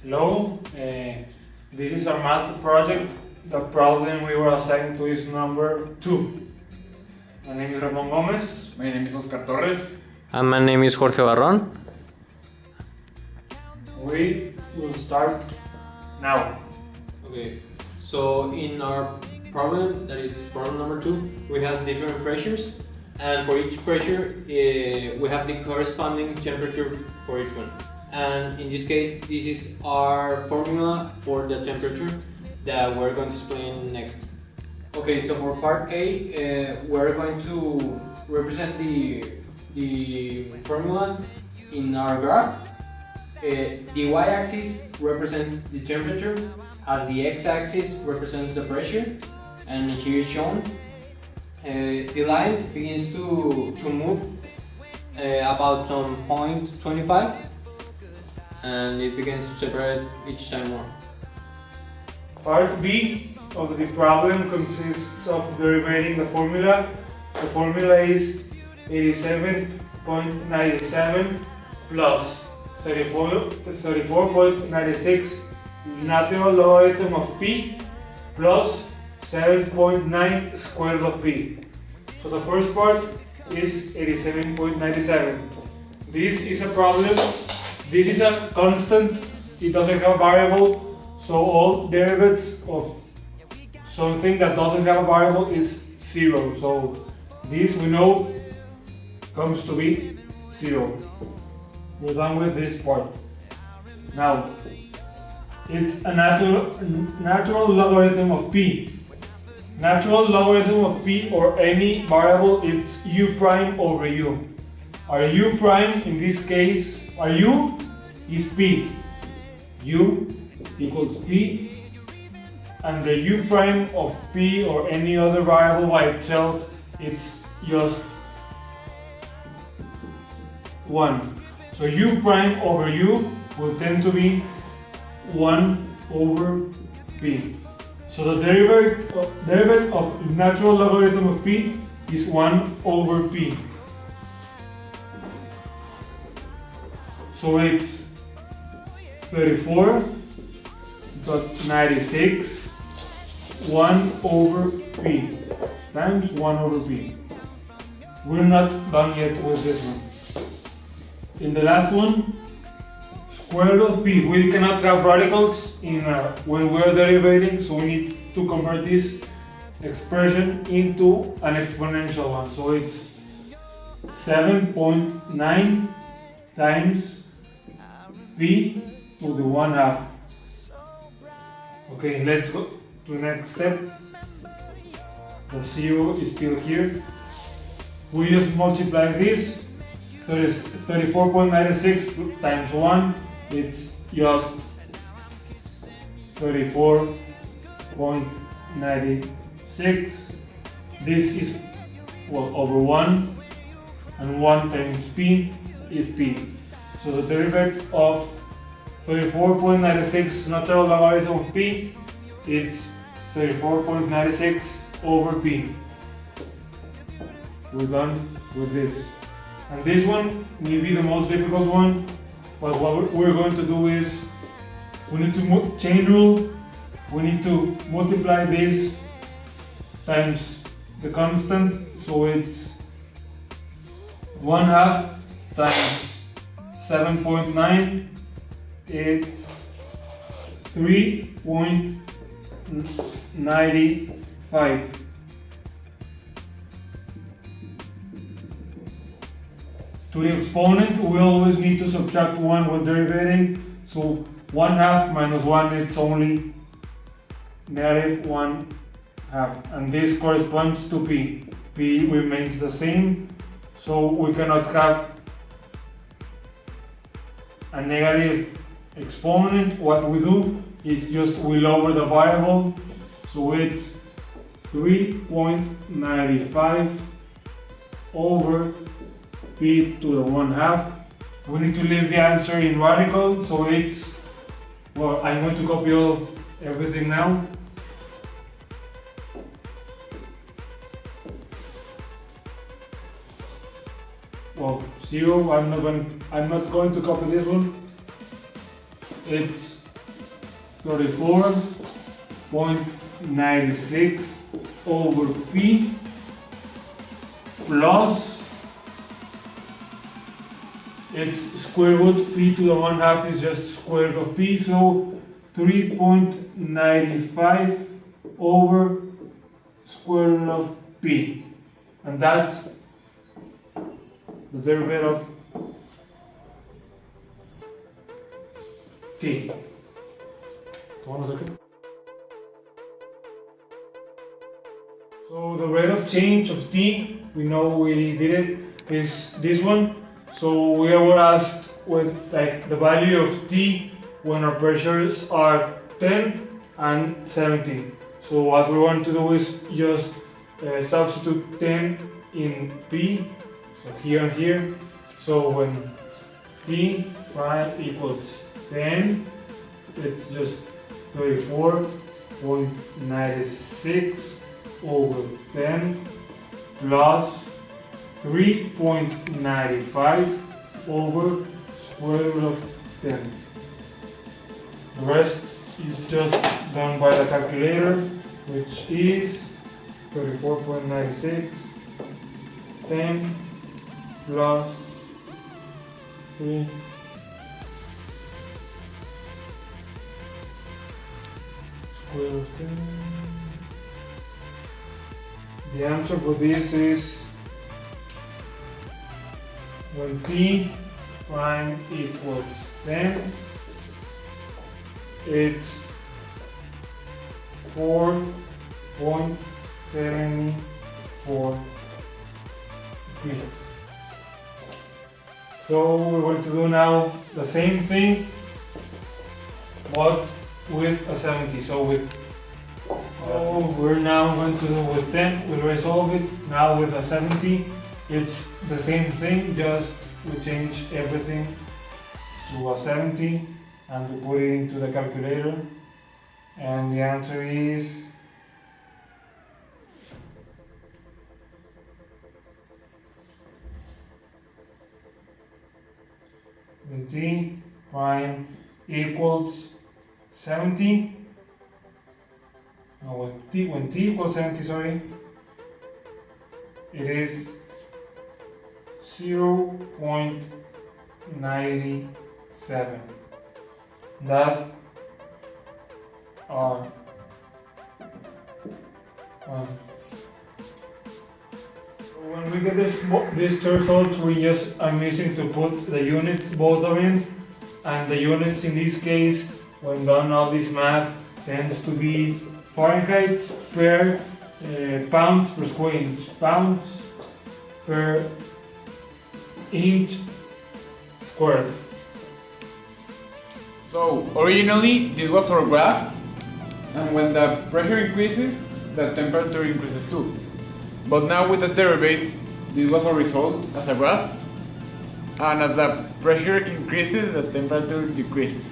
Hello, this is our math project. The problem we were assigned to is number 2. My name is Ramon Gomez. My name is Oscar Torres. And my name is Jorge Barron. We will start now. Okay, so in our problem, that is problem number 2, we have different pressures, and for each pressure, we have the corresponding temperature for each one. And in this case, this is our formula for the temperature that we're going to explain next. Okay, so for part A, we're going to represent the formula in our graph. The y-axis represents the temperature, as the x-axis represents the pressure, and here is shown. The line begins to move about some point 25, and it begins to separate each time more. Part B of the problem consists of derivating the formula. The formula is 87.97 plus 34.96 natural logarithm of p plus 7.9 square root of p. So the first part is 87.97. This is a problem. This is a constant. It doesn't have a variable. So all derivatives of something that doesn't have a variable is 0. So this we know comes to be 0. We're done with this part. Now, it's a natural logarithm of p. Natural logarithm of p or any variable is u prime over u. Our u prime in this case, our u is p. U equals p, and the u prime of p or any other variable by itself, it's just 1. So u prime over u will tend to be 1 over p. So the derivative of natural logarithm of p is 1 over p. So it's 34.96 1 over p times 1 over p. We're not done yet with this one. In the last one, square root of p. We cannot have radicals when we're derivating, so we need to convert this expression into an exponential one. So it's 7.9 times p to the 1/2. Okay, let's go to the next step. The 0 is still here. We just multiply this. 34.96 times 1, it's just 34.96. This is over 1, and 1 times p is p. So the derivative of 34.96 natural logarithm of p is 34.96 over p. We're done with this. And this one may be the most difficult one, but what we're going to do is we need to chain rule. We need to multiply this times the constant, so it's 1/2 times 7.9. It's 3.95. To the exponent, we always need to subtract 1 when derivating. So 1/2 minus 1, it's only negative 1/2. And this corresponds to p. P remains the same, so we cannot have a negative exponent. What we do is just we lower the variable, so it's 3.95 over p to the 1/2. We need to leave the answer in radical, so it's, well, I'm going to copy everything now. Well, 0, I'm not going to copy this one. It's 34.96 over P plus its square root. P to the 1/2 is just square root of P, so 3.95 over square root of P, and that's the derivative of T. Hold on a second. So the rate of change of T, we know we did it, is this one. So we were asked with like the value of T when our pressures are 10 and 70. So what we want to do is just substitute 10 in P, so here and here. So when T prime equals 10, it's just 34.96 over 10 plus 3.95 over square root of 10. The rest is just done by the calculator, which is 34.96, 10 plus 3 square root of 10. The answer for this is when T prime equals 10, it's 4.74 degrees. So we're going to do now the same thing, but with a 70. So we're now going to do with 10, we'll resolve it. Now with a 70, it's the same thing, just we change everything to a 70 and we put it into the calculator, and the answer is when T prime equals 70. No, when T equals 70, sorry, it is 0.97. That are when we get this results, we just are missing to put the units, both of them, and the units in this case, when done all this math, tends to be Fahrenheit per pounds per square inch, pounds per inch squared. So originally this was our graph, and when the pressure increases, the temperature increases too. But now with the derivative, this was our result as a graph, and as the pressure increases, the temperature decreases.